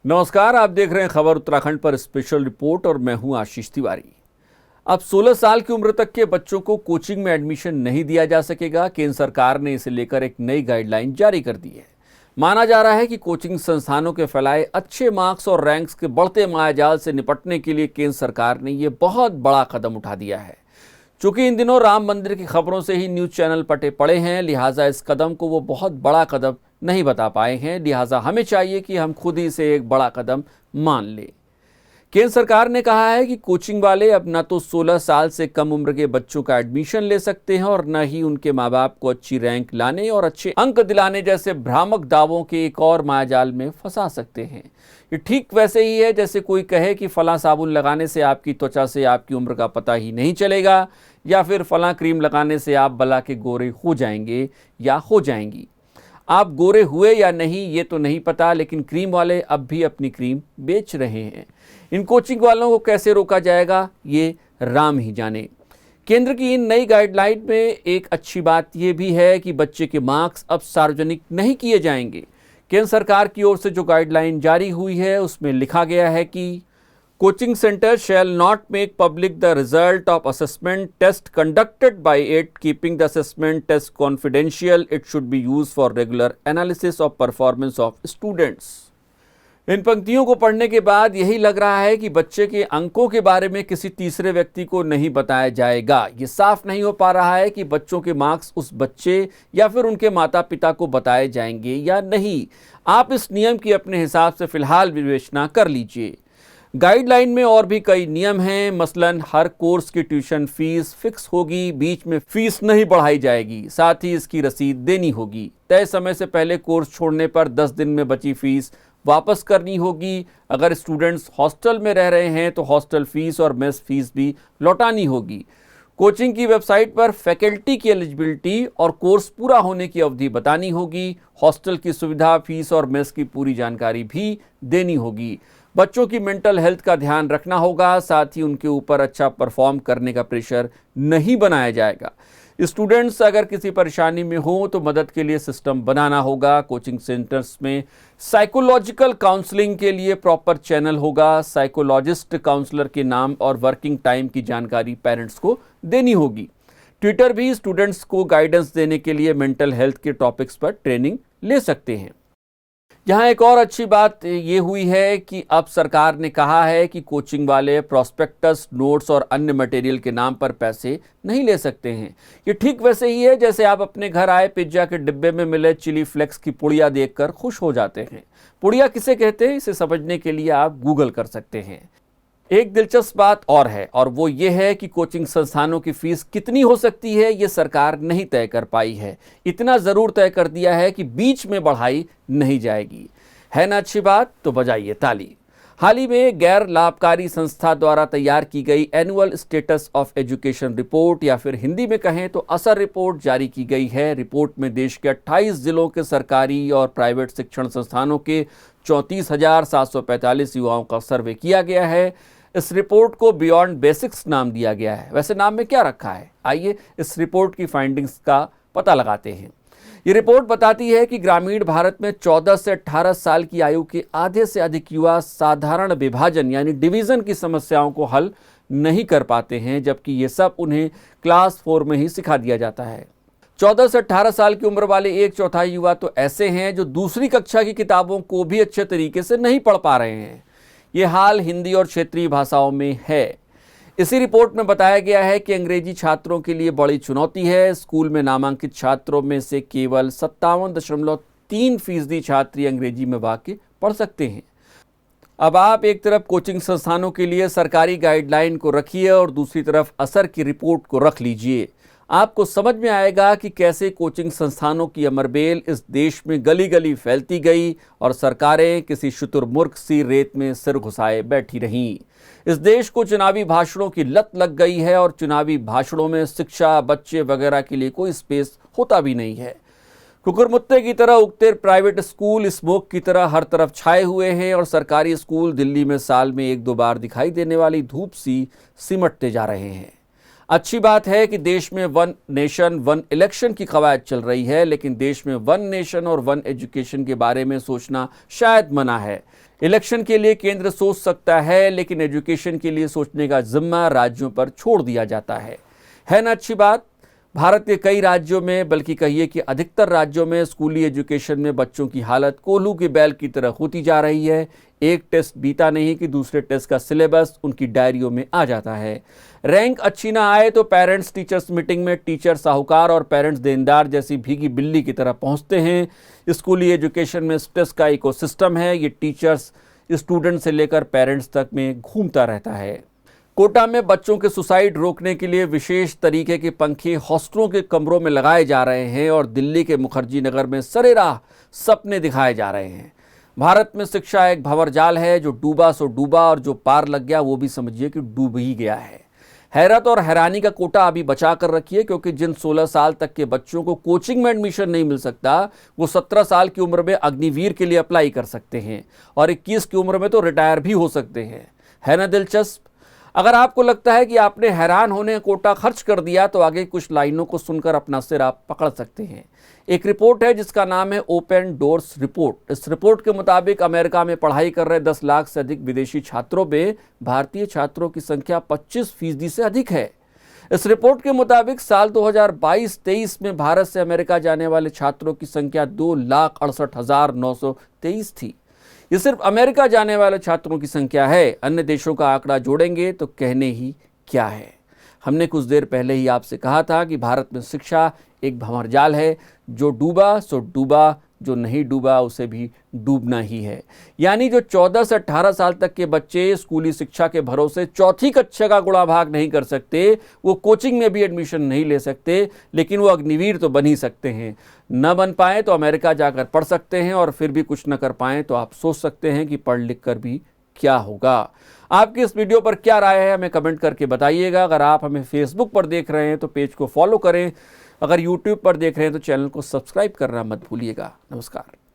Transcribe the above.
नमस्कार, आप देख रहे हैं खबर उत्तराखंड पर स्पेशल रिपोर्ट और मैं हूं आशीष तिवारी। अब 16 साल की उम्र तक के बच्चों को कोचिंग में एडमिशन नहीं दिया जा सकेगा। केंद्र सरकार ने इसे लेकर एक नई गाइडलाइन जारी कर दी है। माना जा रहा है कि कोचिंग संस्थानों के फैलाए अच्छे मार्क्स और रैंक्स के बढ़ते मायाजाल से निपटने के लिए केंद्र सरकार ने यह बहुत बड़ा कदम उठा दिया है। चूंकि इन दिनों राम मंदिर की खबरों से ही न्यूज चैनल पटे पड़े हैं, लिहाजा इस कदम को वो बहुत बड़ा कदम नहीं बता पाए हैं। लिहाजा हमें चाहिए कि हम खुद ही इसे एक बड़ा कदम मान लें। केंद्र सरकार ने कहा है कि कोचिंग वाले अब न तो 16 साल से कम उम्र के बच्चों का एडमिशन ले सकते हैं और न ही उनके माँ बाप को अच्छी रैंक लाने और अच्छे अंक दिलाने जैसे भ्रामक दावों के एक और मायाजाल में फंसा सकते हैं। ये ठीक वैसे ही है जैसे कोई कहे कि फलां साबुन लगाने से आपकी त्वचा से आपकी उम्र का पता ही नहीं चलेगा, या फिर फलां क्रीम लगाने से आप बला के गोरे हो जाएंगे या हो जाएंगी। आप गोरे हुए या नहीं ये तो नहीं पता, लेकिन क्रीम वाले अब भी अपनी क्रीम बेच रहे हैं। इन कोचिंग वालों को कैसे रोका जाएगा ये राम ही जाने। केंद्र की इन नई गाइडलाइन में एक अच्छी बात यह भी है कि बच्चे के मार्क्स अब सार्वजनिक नहीं किए जाएंगे। केंद्र सरकार की ओर से जो गाइडलाइन जारी हुई है उसमें लिखा गया है कि coaching centre shall not make public the result of assessment test conducted by it, keeping the assessment test confidential. It should be used for regular analysis of performance of students. इन पंक्तियों को पढ़ने के बाद यही लग रहा है कि बच्चे के अंकों के बारे में किसी तीसरे व्यक्ति को नहीं बताया जाएगा। ये साफ नहीं हो पा रहा है कि बच्चों के मार्क्स उस बच्चे या फिर उनके माता पिता को बताए जाएंगे या नहीं। आप इस नियम की अपने हिसाब से फिलहाल विवेचना कर लीजिए। गाइडलाइन में और भी कई नियम हैं। मसलन हर कोर्स की ट्यूशन फीस फिक्स होगी, बीच में फीस नहीं बढ़ाई जाएगी। साथ ही इसकी रसीद देनी होगी। तय समय से पहले कोर्स छोड़ने पर 10 दिन में बची फीस वापस करनी होगी। अगर स्टूडेंट्स हॉस्टल में रह रहे हैं तो हॉस्टल फीस और मेस फीस भी लौटानी होगी। कोचिंग की वेबसाइट पर फैकल्टी की एलिजिबिलिटी और कोर्स पूरा होने की अवधि बतानी होगी। हॉस्टल की सुविधा, फीस और मेस की पूरी जानकारी भी देनी होगी। बच्चों की मेंटल हेल्थ का ध्यान रखना होगा। साथ ही उनके ऊपर अच्छा परफॉर्म करने का प्रेशर नहीं बनाया जाएगा। स्टूडेंट्स अगर किसी परेशानी में हो तो मदद के लिए सिस्टम बनाना होगा। कोचिंग सेंटर्स में साइकोलॉजिकल काउंसलिंग के लिए प्रॉपर चैनल होगा। साइकोलॉजिस्ट काउंसलर के नाम और वर्किंग टाइम की जानकारी पेरेंट्स को देनी होगी। ट्विटर भी स्टूडेंट्स को गाइडेंस देने के लिए मेंटल हेल्थ के टॉपिक्स पर ट्रेनिंग ले सकते हैं। यहाँ एक और अच्छी बात ये हुई है कि अब सरकार ने कहा है कि कोचिंग वाले प्रॉस्पेक्टस, नोट्स और अन्य मटेरियल के नाम पर पैसे नहीं ले सकते हैं। ये ठीक वैसे ही है जैसे आप अपने घर आए पिज्जा के डिब्बे में मिले चिली फ्लेक्स की पुड़िया देखकर खुश हो जाते हैं। पुड़िया किसे कहते हैं इसे समझने के लिए आप गूगल कर सकते हैं। एक दिलचस्प बात और है, और वो ये है कि कोचिंग संस्थानों की फीस कितनी हो सकती है ये सरकार नहीं तय कर पाई है। इतना जरूर तय कर दिया है कि बीच में बढ़ाई नहीं जाएगी। है ना अच्छी बात? तो बजाइए ताली। हाल ही में गैर लाभकारी संस्था द्वारा तैयार की गई annual status of education report या फिर हिंदी में कहें तो असर रिपोर्ट जारी की गई है। रिपोर्ट में देश के 28 जिलों के सरकारी और प्राइवेट शिक्षण संस्थानों के 34,745 युवाओं का सर्वे किया गया है। इस रिपोर्ट को बियॉन्ड बेसिक्स नाम दिया गया है। वैसे नाम में क्या रखा है, आइए इस रिपोर्ट की फाइंडिंग्स का पता लगाते हैं। ये रिपोर्ट बताती है कि ग्रामीण भारत में 14 से 18 साल की आयु के आधे से अधिक युवा साधारण विभाजन यानी डिवीजन की समस्याओं को हल नहीं कर पाते हैं, जबकि ये सब उन्हें क्लास 4 में ही सिखा दिया जाता है। 14 से 18 साल की उम्र वाले 1/4 युवा तो ऐसे हैं जो दूसरी कक्षा की किताबों को भी अच्छे तरीके से नहीं पढ़ पा रहे हैं। ये हाल हिंदी और क्षेत्रीय भाषाओं में है। इसी रिपोर्ट में बताया गया है कि अंग्रेजी छात्रों के लिए बड़ी चुनौती है। स्कूल में नामांकित छात्रों में से केवल 57.3% छात्र अंग्रेजी में वाक्य पढ़ सकते हैं। अब आप एक तरफ कोचिंग संस्थानों के लिए सरकारी गाइडलाइन को रखिए और दूसरी तरफ असर की रिपोर्ट को रख लीजिए। आपको समझ में आएगा कि कैसे कोचिंग संस्थानों की अमरबेल इस देश में गली गली फैलती गई और सरकारें किसी शुतुरमुर्ग सी रेत में सिर घुसाए बैठी रहीं। इस देश को चुनावी भाषणों की लत लग गई है और चुनावी भाषणों में शिक्षा, बच्चे वगैरह के लिए कोई स्पेस होता भी नहीं है। कुकुरमुत्ते की तरह उगते प्राइवेट स्कूल स्मोक की तरह हर तरफ छाए हुए हैं और सरकारी स्कूल दिल्ली में साल में 1-2 बार दिखाई देने वाली धूप सी सिमटते जा रहे हैं। अच्छी बात है कि देश में वन नेशन वन इलेक्शन की कवायद चल रही है, लेकिन देश में वन नेशन और वन एजुकेशन के बारे में सोचना शायद मना है। इलेक्शन के लिए केंद्र सोच सकता है, लेकिन एजुकेशन के लिए सोचने का जिम्मा राज्यों पर छोड़ दिया जाता है ना अच्छी बात। भारत के कई राज्यों में, बल्कि कहिए कि अधिकतर राज्यों में स्कूली एजुकेशन में बच्चों की हालत कोल्हू के बैल की तरह होती जा रही है। एक टेस्ट बीता नहीं कि दूसरे टेस्ट का सिलेबस उनकी डायरियों में आ जाता है। रैंक अच्छी ना आए तो पेरेंट्स टीचर्स मीटिंग में टीचर साहूकार और पेरेंट्स देनदार जैसी भीगी बिल्ली की तरह पहुंचते हैं। स्कूली एजुकेशन में टेस्ट का इकोसिस्टम है, ये टीचर्स स्टूडेंट से लेकर पेरेंट्स तक में घूमता रहता है। कोटा में बच्चों के सुसाइड रोकने के लिए विशेष तरीके के पंखे हॉस्टलों के कमरों में लगाए जा रहे हैं और दिल्ली के मुखर्जी नगर में सरेराह सपने दिखाए जा रहे हैं। भारत में शिक्षा एक भंवरजाल है, जो डूबा सो डूबा और जो पार लग गया वो भी समझिए कि डूब ही गया है। हैरत और हैरानी का कोटा अभी बचा कर रखिए, क्योंकि जिन 16 साल तक के बच्चों को कोचिंग में एडमिशन नहीं मिल सकता, वो 17 साल की उम्र में अग्निवीर के लिए अप्लाई कर सकते हैं और 21 की उम्र में तो रिटायर भी हो सकते हैं। है ना दिलचस्प। अगर आपको लगता है कि आपने हैरान होने कोटा खर्च कर दिया, तो आगे कुछ लाइनों को सुनकर अपना सिर आप पकड़ सकते हैं। एक रिपोर्ट है जिसका नाम है ओपन डोर्स रिपोर्ट। इस रिपोर्ट के मुताबिक अमेरिका में पढ़ाई कर रहे 10 लाख से अधिक विदेशी छात्रों में भारतीय छात्रों की संख्या 25% से अधिक है। इस रिपोर्ट के मुताबिक साल 2022-23 में भारत से अमेरिका जाने वाले छात्रों की संख्या 2,68,923 थी। ये सिर्फ अमेरिका जाने वाले छात्रों की संख्या है। अन्य देशों का आंकड़ा जोड़ेंगे तो कहने ही क्या है। हमने कुछ देर पहले ही आपसे कहा था कि भारत में शिक्षा एक भंवरजाल है, जो डूबा सो डूबा, जो नहीं डूबा उसे भी डूबना ही है। यानी जो 14 से 18 साल तक के बच्चे स्कूली शिक्षा के भरोसे चौथी कक्षा का गुणा भाग नहीं कर सकते, वो कोचिंग में भी एडमिशन नहीं ले सकते, लेकिन वो अग्निवीर तो बन ही सकते हैं। न बन पाए तो अमेरिका जाकर पढ़ सकते हैं, और फिर भी कुछ न कर पाएँ तो आप सोच सकते हैं कि पढ़ लिख कर भी क्या होगा। आपकी इस वीडियो पर क्या राय है, हमें कमेंट करके बताइएगा। अगर आप हमें फेसबुक पर देख रहे हैं तो पेज को फॉलो करें। अगर यूट्यूब पर देख रहे हैं तो चैनल को सब्सक्राइब करना मत भूलिएगा। नमस्कार।